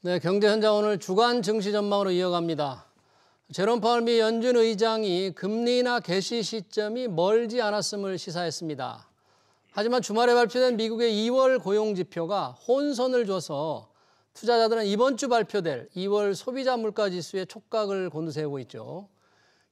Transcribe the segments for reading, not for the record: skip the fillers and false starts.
네, 경제 현장 오늘 주간 증시 전망으로 이어갑니다. 제롬 파월 미 연준 의장이 금리 인하 개시 시점이 멀지 않았음을 시사했습니다. 하지만 주말에 발표된 미국의 2월 고용지표가 혼선을 줘서 투자자들은 이번 주 발표될 2월 소비자 물가지수에 촉각을 곤두세우고 있죠.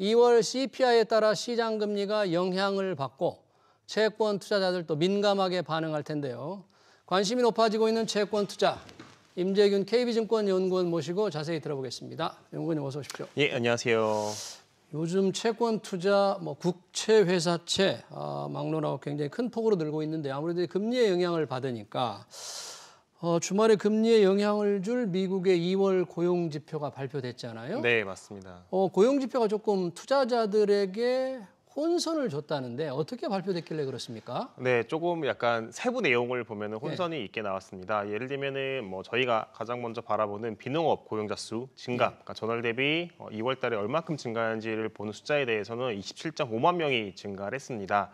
2월 CPI에 따라 시장 금리가 영향을 받고 채권 투자자들도 민감하게 반응할 텐데요. 관심이 높아지고 있는 채권 투자. 임재균 KB증권 연구원 모시고 자세히 들어보겠습니다. 연구원님 어서 오십시오. 예, 안녕하세요. 요즘 채권 투자, 국채, 회사채 막론하고 굉장히 큰 폭으로 늘고 있는데 아무래도 금리의 영향을 받으니까 주말에 금리에 영향을 줄 미국의 2월 고용지표가 발표됐잖아요. 네, 맞습니다. 고용지표가 조금 투자자들에게 혼선을 줬다는데 어떻게 발표됐길래 그렇습니까? 네, 조금 약간 세부 내용을 보면은 혼선이 있게 나왔습니다. 예를 들면은 저희가 가장 먼저 바라보는 비농업 고용자 수 증가, 그러니까 전월 대비 2월 달에 얼마큼 증가한지를 보는 숫자에 대해서는 27.5만 명이 증가를 했습니다.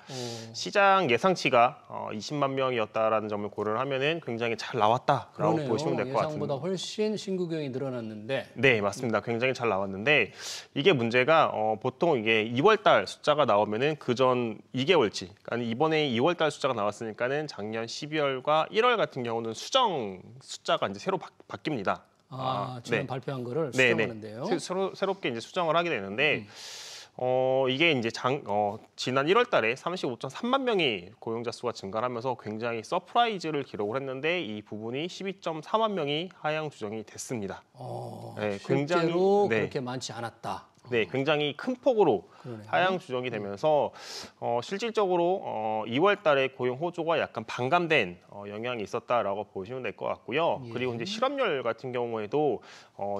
시장 예상치가 20만 명이었다라는 점을 고려를 하면은 굉장히 잘 나왔다라고 그러네요. 보시면 될 것 같습니다. 예상보다 훨씬 신규경이 늘어났는데. 네, 맞습니다. 굉장히 잘 나왔는데 이게 문제가 보통 이게 2월 달 숫자가 나오면은 그전 2개월치, 그러니까 이번에 2월 달 숫자가 나왔으니까는 작년 12월과 1월 같은 경우는 수정 숫자가 이제 새로 바뀝니다. 지금 네. 발표한 거를 네네. 수정하는데요. 새롭게 이제 수정을 하게 되는데 이게 이제 지난 1월 달에 35.3만 명이 고용자 수가 증가를 하면서 굉장히 서프라이즈를 기록을 했는데 이 부분이 12.4만 명이 하향 조정이 됐습니다. 네, 실제로 네. 그렇게 많지 않았다. 네, 굉장히 큰 폭으로 그러네요. 하향 조정이 되면서 실질적으로 2월 달에 고용 호조가 약간 반감된 영향이 있었다라고 보시면 될 것 같고요. 그리고 이제 실업률 같은 경우에도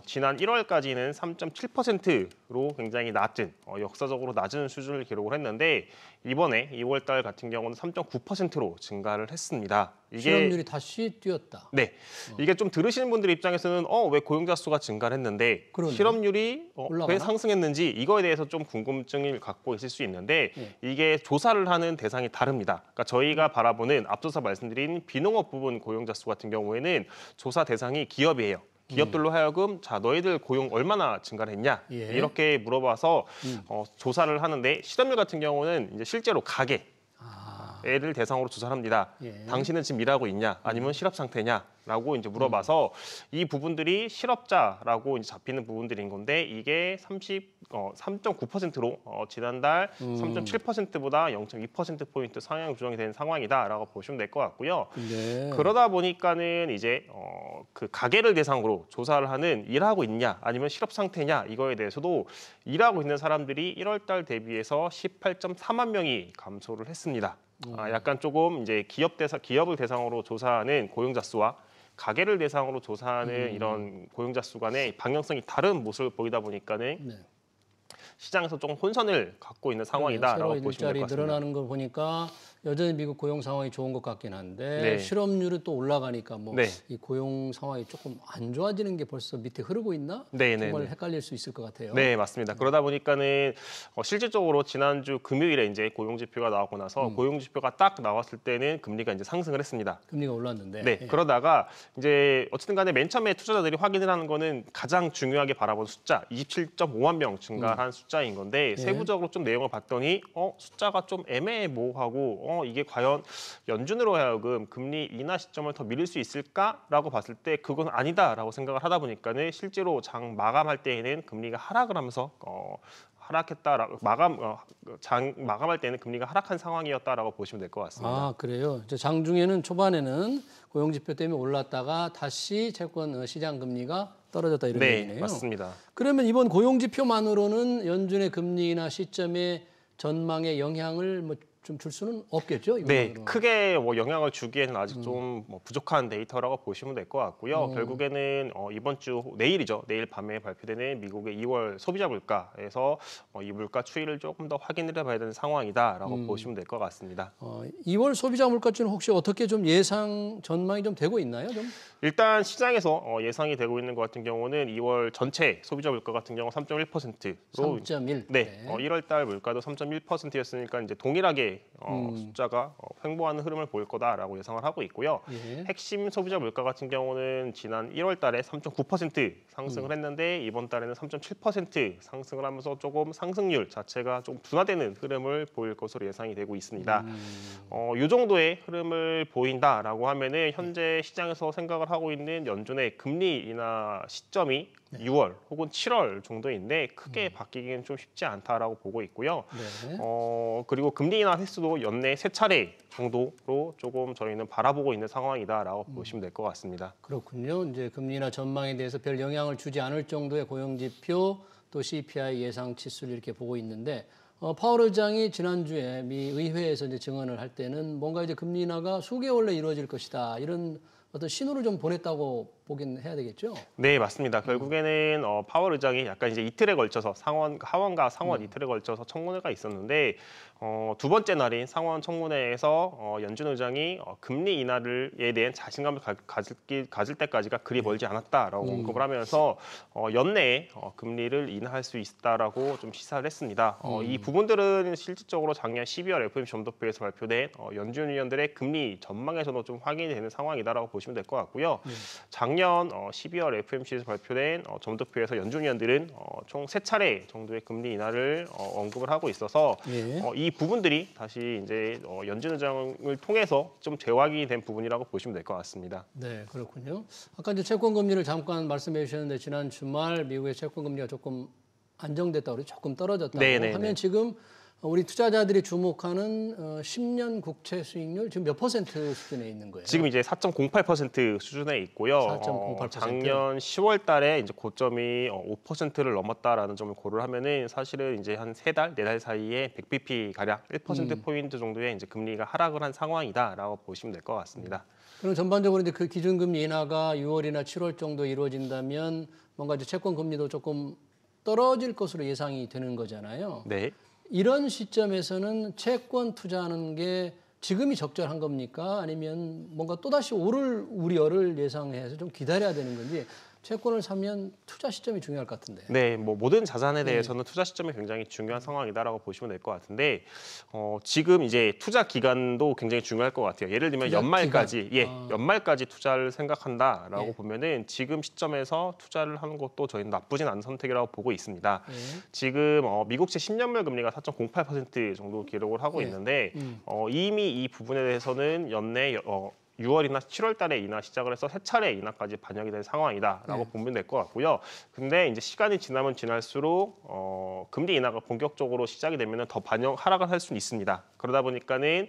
지난 1월까지는 3.7%로 굉장히 낮은 역사적으로 낮은 수준을 기록을 했는데 이번에 2월 달 같은 경우는 3.9%로 증가를 했습니다. 실업률이 다시 뛰었다. 네, 이게 좀 들으시는 분들 입장에서는 왜 고용자 수가 증가를 했는데 그러네요. 실업률이 올라가나? 왜 상승했는지 이거에 대해서 좀 궁금증을 갖고 있을 수 있는데 이게 조사를 하는 대상이 다릅니다. 그러니까 저희가 바라보는 앞서서 말씀드린 비농업 부분 고용자 수 같은 경우에는 조사 대상이 기업이에요. 기업들로 하여금 자 너희들 고용 얼마나 증가를 했냐 이렇게 물어봐서 조사를 하는데 실업률 같은 경우는 이제 실제로 가게 애를 대상으로 조사를 합니다. 당신은 지금 일하고 있냐 아니면 실업 상태냐라고 이제 물어봐서 이 부분들이 실업자라고 이제 잡히는 부분들인 건데 이게 3.9%로 지난달 3.7%보다 0.2%포인트 상향 조정이 된 상황이다라고 보시면 될 것 같고요. 네. 그러다 보니까는 이제 그 가게를 대상으로 조사를 하는 일하고 있냐 아니면 실업 상태냐 이거에 대해서도 일하고 있는 사람들이 1월 달 대비해서 18.4만 명이 감소를 했습니다. 약간 조금 이제 기업을 대상으로 조사하는 고용자 수와 가게를 대상으로 조사하는 이런 고용자 수 간의 방향성이 다른 모습을 보이다 보니까는 시장에서 조금 혼선을 갖고 있는 상황이다라고 보시면 될 것 같습니다. 일자리 늘어나는 거 보니까 여전히 미국 고용 상황이 좋은 것 같긴 한데 네. 실업률이 또 올라가니까 네. 이 고용 상황이 조금 안 좋아지는 게 벌써 밑에 흐르고 있나? 네, 정말 네. 헷갈릴 수 있을 것 같아요. 네, 맞습니다. 그러다 보니까는 실질적으로 지난주 금요일에 이제 고용지표가 나오고 나서 고용지표가 딱 나왔을 때는 금리가 이제 상승을 했습니다. 금리가 올랐는데. 네, 그러다가 이제 어쨌든 간에 맨 처음에 투자자들이 확인을 하는 거는 가장 중요하게 바라본 숫자 27.5만 명 증가한 숫자인 건데 세부적으로 좀 내용을 봤더니 숫자가 좀 애매모호하고 이게 과연 연준으로 하여금 금리 인하 시점을 더 미룰 수 있을까라고 봤을 때 그건 아니다라고 생각을 하다 보니까는 실제로 장 마감할 때에는 금리가 하락을 하면서 하락했다라고 장 마감할 때는 금리가 하락한 상황이었다라고 보시면 될 것 같습니다. 그래요. 장중에는 초반에는 고용지표 때문에 올랐다가 다시 채권 시장 금리가 떨어졌다 이런 얘기네요. 네, 맞습니다. 그러면 이번 고용지표만으로는 연준의 금리 인하 시점의 전망에 영향을 좀 줄 수는 없겠죠? 네, 크게 영향을 주기에는 아직 좀 부족한 데이터라고 보시면 될 것 같고요. 결국에는 이번 주 내일이죠. 내일 밤에 발표되는 미국의 2월 소비자 물가에서 이 물가 추이를 조금 더 확인을 해봐야 되는 상황이다라고 보시면 될 것 같습니다. 2월 소비자 물가치는 혹시 어떻게 좀 예상 전망이 좀 되고 있나요? 좀? 일단 시장에서 예상이 되고 있는 것 같은 경우는 2월 전체 소비자 물가 같은 경우 3.1%로 3.1. 네, 1월 달 물가도 3.1%였으니까 이제 동일하게 정도의 숫자가 횡보하는 흐름을 보일 거다라고 예상을 하고 있고요. 예. 핵심 소비자 물가 같은 경우는 지난 1월 달에 3.9% 상승을 했는데 이번 달에는 3.7% 상승을 하면서 조금 상승률 자체가 좀 둔화되는 흐름을 보일 것으로 예상이 되고 있습니다. 이 정도의 흐름을 보인다라고 하면은 현재 시장에서 생각을 하고 있는 연준의 금리 인하 시점이 6월 혹은 7월 정도인데 크게 바뀌기는 좀 쉽지 않다라고 보고 있고요. 네. 그리고 금리 인하 횟수도 연내 3차례 정도로 조금 저희는 바라보고 있는 상황이다라고 보시면 될 것 같습니다. 그렇군요. 이제 금리 인하 전망에 대해서 별 영향을 주지 않을 정도의 고용 지표 또 CPI 예상 치수를 이렇게 보고 있는데 파월 의장이 지난주에 미 의회에서 이제 증언을 할 때는 뭔가 이제 금리 인하가 수개월 내에 이루어질 것이다 이런 어떤 신호를 좀 보냈다고 보긴 해야 되겠죠? 네, 맞습니다. 결국에는 파월 의장이 약간 이제 이틀에 걸쳐서 하원과 상원 이틀에 걸쳐서 청문회가 있었는데 두 번째 날인 상원 청문회에서 연준 의장이 금리 인하에 대한 자신감을 가질 때까지가 그리 멀지 않았다라고 언급을 하면서 연내에 금리를 인하할 수 있다라고 좀 시사를 했습니다. 이 부분들은 실질적으로 작년 12월 FOMC 점도표에서 발표된 연준 위원들의 금리 전망에서도 좀 확인이 되는 상황이다라고 보시면 될 것 같고요. 작년 12월 FOMC에서 발표된 점도표에서 연준 위원들은 총 3차례 정도의 금리 인하를 언급을 하고 있어서 예. 이 부분들이 다시 이제 연준 의장을 통해서 좀 재확인이 된 부분이라고 보시면 될 것 같습니다. 네, 그렇군요. 아까 이제 채권 금리를 잠깐 말씀해 주셨는데 지난 주말 미국의 채권 금리가 조금 안정됐다고 조금 떨어졌다고 네네네. 하면 지금 우리 투자자들이 주목하는 10년 국채 수익률 지금 몇 퍼센트 수준에 있는 거예요? 지금 이제 4.08% 수준에 있고요. 4.08%. 작년 10월 달에 이제 고점이 5%를 넘었다라는 점을 고려를 하면은 사실은 이제 한 3달, 4달 사이에 100bp 가량 1% 포인트 정도의 이제 금리가 하락을 한 상황이다라고 보시면 될 것 같습니다. 그럼 전반적으로 이제 그 기준금리 인하가 6월이나 7월 정도 이루어진다면 뭔가 이제 채권 금리도 조금 떨어질 것으로 예상이 되는 거잖아요. 네. 이런 시점에서는 채권 투자하는 게 지금이 적절한 겁니까? 아니면 뭔가 또다시 오를 우려를 예상해서 좀 기다려야 되는 건지 채권을 사면 투자 시점이 중요할 것 같은데. 네, 뭐 모든 자산에 대해서는 투자 시점이 굉장히 중요한 상황이다라고 보시면 될 것 같은데 지금 이제 투자 기간도 굉장히 중요할 것 같아요. 예를 들면 연말까지, 연말까지 투자를 생각한다라고 보면은 지금 시점에서 투자를 하는 것도 저희는 나쁘진 않은 선택이라고 보고 있습니다. 지금 미국채 10년물 금리가 4.08% 정도 기록을 하고 있는데 이미 이 부분에 대해서는 연내 6월이나 7월 달에 인하 시작을 해서 3차례 인하까지 반영이 된 상황이다라고 보면 될 것 같고요. 근데 이제 시간이 지나면 지날수록 금리 인하가 본격적으로 시작이 되면 더 하락을 할 수는 있습니다. 그러다 보니까는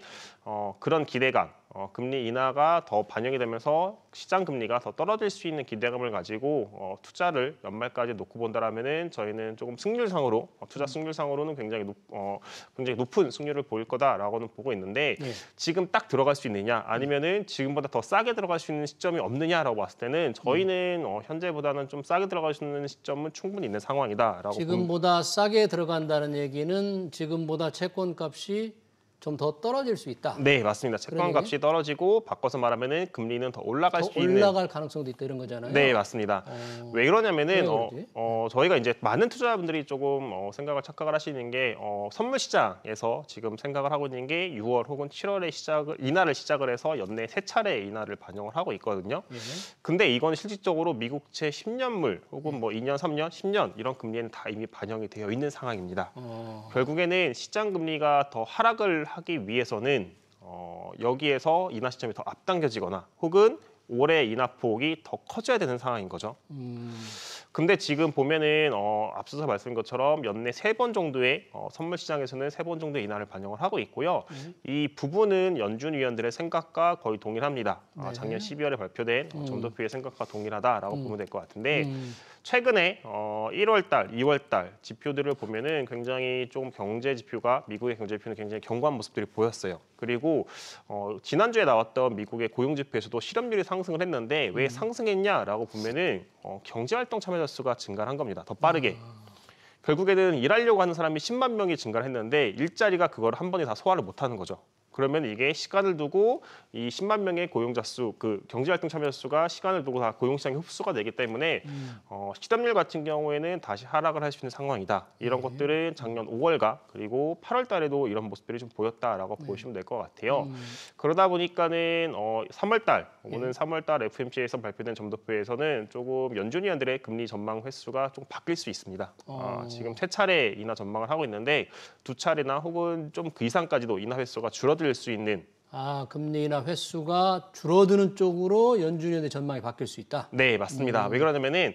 그런 기대감, 금리 인하가 더 반영이 되면서 시장 금리가 더 떨어질 수 있는 기대감을 가지고 투자를 연말까지 놓고 본다라면은 저희는 조금 승률상으로 투자 승률상으로는 굉장히 높은 승률을 보일 거다라고는 보고 있는데 지금 딱 들어갈 수 있느냐 아니면은 지금보다 더 싸게 들어갈 수 있는 시점이 없느냐라고 봤을 때는 저희는 현재보다는 좀 싸게 들어갈 수 있는 시점은 충분히 있는 상황이다라고 지금보다 싸게 들어간다는 얘기는 지금보다 채권 값이 좀 더 떨어질 수 있다. 네, 맞습니다. 채권 값이 떨어지고 바꿔서 말하면은 금리는 더 올라갈 수 있는 올라갈 가능성도 있다 이런 거잖아요. 네, 맞습니다. 왜 그러냐면은 왜 저희가 이제 많은 투자자분들이 조금 착각을 하시는 게 선물 시장에서 지금 생각을 하고 있는 게 6월 혹은 7월에 인하를 시작을 해서 연내 3차례 인하를 반영을 하고 있거든요. 근데 이건 실질적으로 미국채 10년물 혹은 뭐 2년, 3년, 10년 이런 금리에는 다 이미 반영이 되어 있는 상황입니다. 결국에는 시장 금리가 더 하락을 하기 위해서는 여기에서 인하 시점이 더 앞당겨지거나 혹은 올해 인하폭이 더 커져야 되는 상황인 거죠. 근데 지금 보면은 앞서서 말씀드린 것처럼 연내 3번 정도의 선물 시장에서는 3번 정도의 인하를 반영을 하고 있고요. 이 부분은 연준 위원들의 생각과 거의 동일합니다. 작년 12월에 발표된 점도표의 생각과 동일하다라고 보면 될 것 같은데 최근에 1월달, 2월달 지표들을 보면은 굉장히 좀 경제 지표가 미국의 경제 지표는 굉장히 견고한 모습들이 보였어요. 그리고 지난주에 나왔던 미국의 고용 지표에서도 실업률이 상승을 했는데 왜 상승했냐라고 보면은 경제활동 참여자 수가 증가한 겁니다. 더 빠르게. 결국에는 일하려고 하는 사람이 10만 명이 증가를 했는데 일자리가 그걸 한 번에 다 소화를 못하는 거죠. 그러면 이게 시간을 두고 이 10만 명의 고용자 수, 그 경제활동 참여 수가 시간을 두고 다 고용시장에 흡수가 되기 때문에 실업률 같은 경우에는 다시 하락을 할 수 있는 상황이다. 이런 것들은 작년 5월과 그리고 8월 달에도 이런 모습들이 좀 보였다라고 보시면 될 것 같아요. 그러다 보니까는 3월 달, 오는 3월 달 FOMC에서 발표된 점도표에서는 조금 연준 위원들의 금리 전망 횟수가 좀 바뀔 수 있습니다. 지금 3차례 인하 전망을 하고 있는데 2차례나 혹은 좀 그 이상까지도 인하 횟수가 줄어들 수 있는 금리 인하 횟수가 줄어드는 쪽으로 연준위원회 전망이 바뀔 수 있다. 네, 맞습니다. 왜 그러냐면은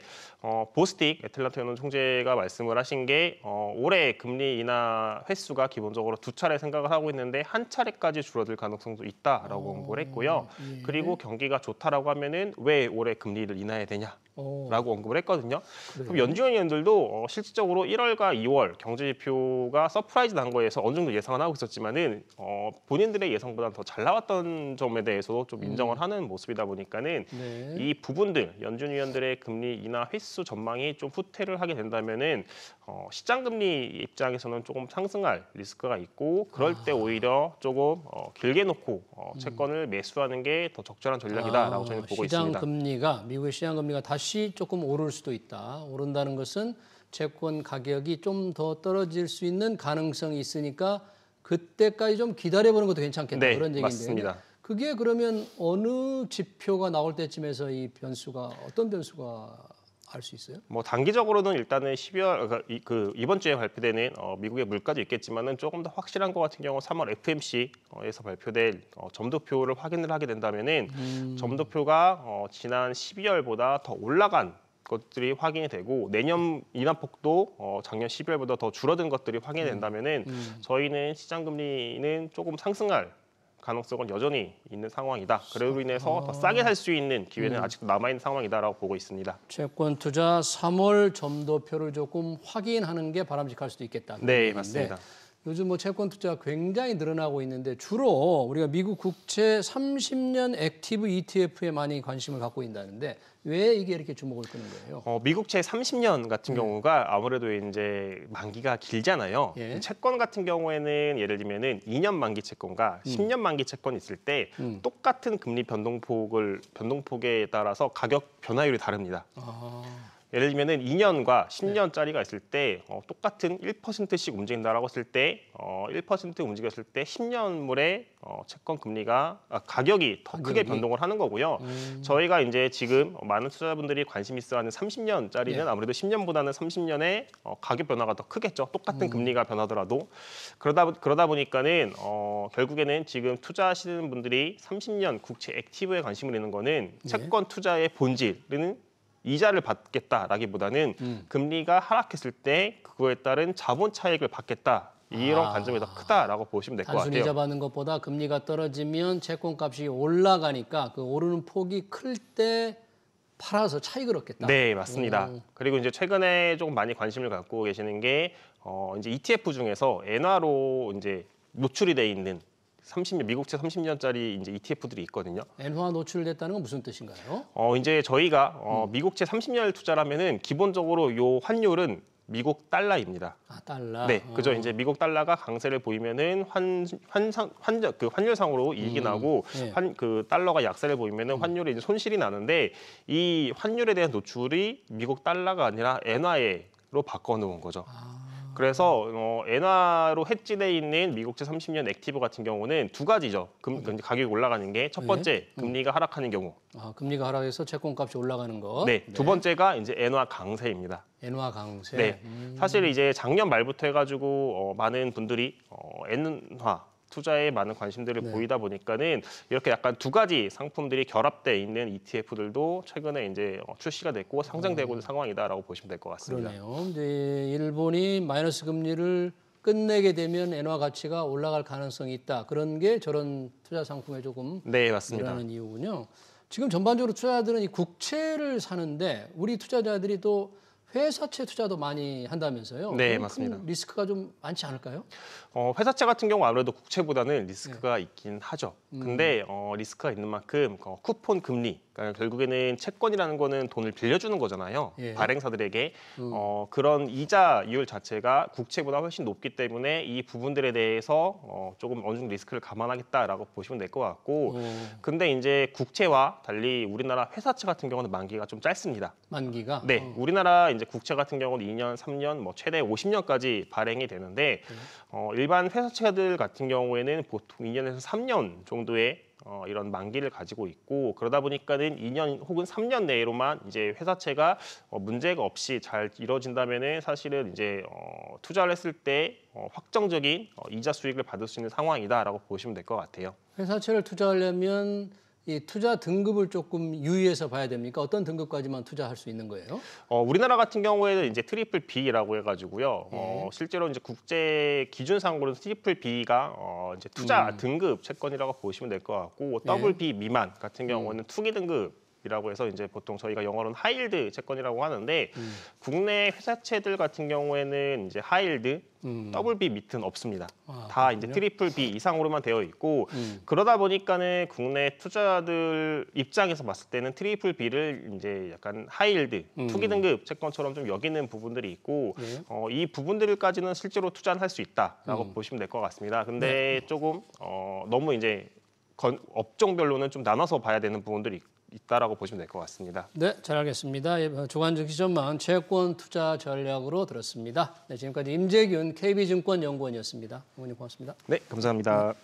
보스틱 애틀란타 연원 총재가 말씀을 하신 게 올해 금리 인하 횟수가 기본적으로 2차례 생각을 하고 있는데 한 차례까지 줄어들 가능성도 있다라고 언급을 했고요. 그리고 경기가 좋다라고 하면은 왜 올해 금리를 인하해야 되냐라고 언급을 했거든요. 그럼 연준 위원들도 실질적으로 1월과 2월 경제 지표가 서프라이즈 난 거에서 어느 정도 예상을 하고 있었지만은 본인들의 예상보다 더 잘 나왔던 점에 대해서도 좀 인정을 하는 모습이다 보니까는 이 부분들 연준 위원들의 금리 인하 횟수 전망이 좀 후퇴를 하게 된다면은 시장 금리 입장에서는 조금 상승할 리스크가 있고 그럴 때 오히려 조금 길게 놓고 채권을 매수하는 게 더 적절한 전략이다라고 저는 보고 있습니다. 미국의 시장 금리가 다시 조금 오를 수도 있다. 오른다는 것은 채권 가격이 좀 더 떨어질 수 있는 가능성이 있으니까 그때까지 좀 기다려보는 것도 괜찮겠다. 네, 그런 얘기인데. 맞습니다. 그게 그러면 어느 지표가 나올 때쯤에서 이 변수가 어떤 변수가 알 수 있어요? 뭐 단기적으로는 일단은 12월 이번 주에 발표되는 미국의 물가도 있겠지만은 조금 더 확실한 것 같은 경우 3월 FMC에서 발표될 점도표를 확인을 하게 된다면은 점도표가 지난 12월보다 더 올라간 것들이 확인이 되고 내년 인하폭도 작년 12월보다 더 줄어든 것들이 확인이 된다면은 저희는 시장 금리는 조금 상승할 가능성은 여전히 있는 상황이다. 그로 인해서 더 싸게 살 수 있는 기회는 아직도 남아있는 상황이다라고 보고 있습니다. 채권 투자 3월 점도표를 조금 확인하는 게 바람직할 수도 있겠다. 네, 맞습니다. 요즘 뭐 채권 투자가 굉장히 늘어나고 있는데 주로 우리가 미국 국채 30년 액티브 ETF에 많이 관심을 갖고 있다는데 왜 이게 이렇게 주목을 끄는 거예요? 미국채 30년 같은 경우가 아무래도 이제 만기가 길잖아요. 채권 같은 경우에는 예를 들면은 2년 만기 채권과 10년 만기 채권이 있을 때 똑같은 금리 변동폭에 따라서 가격 변화율이 다릅니다. 예를 들면은 2년과 10년짜리가 있을 때 똑같은 1%씩 움직인다라고 했을 때 1% 움직였을 때 10년물의 채권 금리가 가격이 더 크게 변동을 하는 거고요. 저희가 이제 지금 많은 투자자분들이 관심 있어하는 30년짜리는 아무래도 10년보다는 30년의 가격 변화가 더 크겠죠. 똑같은 금리가 변하더라도 그러다 보니까는 결국에는 지금 투자하시는 분들이 30년 국채 액티브에 관심을 있는 거는 채권 투자의 본질은 이자를 받겠다라기보다는 금리가 하락했을 때 그거에 따른 자본 차익을 받겠다. 이런 관점이 더 크다라고 보시면 될 것 같아요. 단순히 이자 받는 것보다 금리가 떨어지면 채권값이 올라가니까 그 오르는 폭이 클 때 팔아서 차익을 얻겠다. 네, 맞습니다. 그리고 이제 최근에 조금 많이 관심을 갖고 계시는 게 이제 ETF 중에서 엔화로 이제 노출이 돼 있는 30년 미국채 30년짜리 이제 ETF들이 있거든요. 엔화 노출됐다는 건 무슨 뜻인가요? 이제 저희가 미국채 30년을 투자하면은 기본적으로 요 환율은 미국 달러입니다. 달러. 네, 그죠. 이제 미국 달러가 강세를 보이면은 그 환율상으로 이익이 나고 그 달러가 약세를 보이면은 환율에 이제 손실이 나는데 이 환율에 대한 노출이 미국 달러가 아니라 엔화로 바꿔놓은 거죠. 그래서 엔화로 해지돼 있는 미국채 30년 액티브 같은 경우는 두 가지죠. 가격이 올라가는 게 첫 번째 금리가 하락하는 경우. 금리가 하락해서 채권값이 올라가는 거. 네. 두 번째가 이제 엔화 강세입니다. 엔화 강세. 네. 사실 이제 작년 말부터 해가지고 많은 분들이 엔화 투자에 많은 관심들을 보이다 보니까는 이렇게 약간 두 가지 상품들이 결합돼 있는 ETF들도 최근에 이제 출시가 됐고 상장되고 있는 상황이다라고 보시면 될 것 같습니다. 그러네요. 이제 일본이 마이너스 금리를 끝내게 되면 엔화 가치가 올라갈 가능성이 있다. 그런 게 저런 투자 상품에 조금 네, 맞습니다. 일어나는 이유군요. 지금 전반적으로 투자자들은 이 국채를 사는데 우리 투자자들이 또 회사채 투자도 많이 한다면서요? 네, 맞습니다. 리스크가 좀 많지 않을까요? 회사채 같은 경우 아무래도 국채보다는 리스크가 있긴 하죠. 근데 리스크가 있는 만큼 쿠폰 금리 그러니까 결국에는 채권이라는 거는 돈을 빌려주는 거잖아요. 예. 발행사들에게. 그런 이자율 자체가 국채보다 훨씬 높기 때문에 이 부분들에 대해서 조금 어느 정도 리스크를 감안하겠다라고 보시면 될 것 같고 근데 이제 국채와 달리 우리나라 회사채 같은 경우는 만기가 좀 짧습니다. 만기가? 네, 우리나라 이제 국채 같은 경우는 2년, 3년, 뭐 최대 50년까지 발행이 되는데 일반 회사채들 같은 경우에는 보통 2년에서 3년 정도의 이런 만기를 가지고 있고 그러다 보니까는 2년 혹은 3년 내로만 이제 회사채가 문제가 없이 잘 이루어진다면은 사실은 이제 투자를 했을 때 확정적인 이자 수익을 받을 수 있는 상황이다라고 보시면 될 것 같아요. 회사채를 투자하려면 이 투자 등급을 조금 유의해서 봐야 됩니까? 어떤 등급까지만 투자할 수 있는 거예요? 우리나라 같은 경우에는 이제 트리플 B라고 해가지고요. 실제로 이제 국제 기준상으로는 트리플 B가 이제 투자 등급 채권이라고 보시면 될 것 같고 더블 B 미만 같은 경우는 투기 등급이라고 해서 이제 보통 저희가 영어로는 하이힐드 채권이라고 하는데 국내 회사채들 같은 경우에는 이제 하이힐드 더블 B 밑은 없습니다. 다 이제 트리플 B 이상으로만 되어 있고 그러다 보니까는 국내 투자자들 입장에서 봤을 때는 트리플 B를 이제 약간 하이힐드 투기 등급 채권처럼 좀 여기는 부분들이 있고 이 부분들까지는 실제로 투자를 할 수 있다라고 보시면 될 것 같습니다. 근데 조금 너무 이제 업종별로는 좀 나눠서 봐야 되는 부분들이 있다라고 보시면 될 것 같습니다. 네, 잘 알겠습니다. 주간 증시 전망 채권 투자 전략으로 들었습니다. 네, 지금까지 임재균 KB증권 연구원이었습니다. 어머니 고맙습니다. 네, 감사합니다.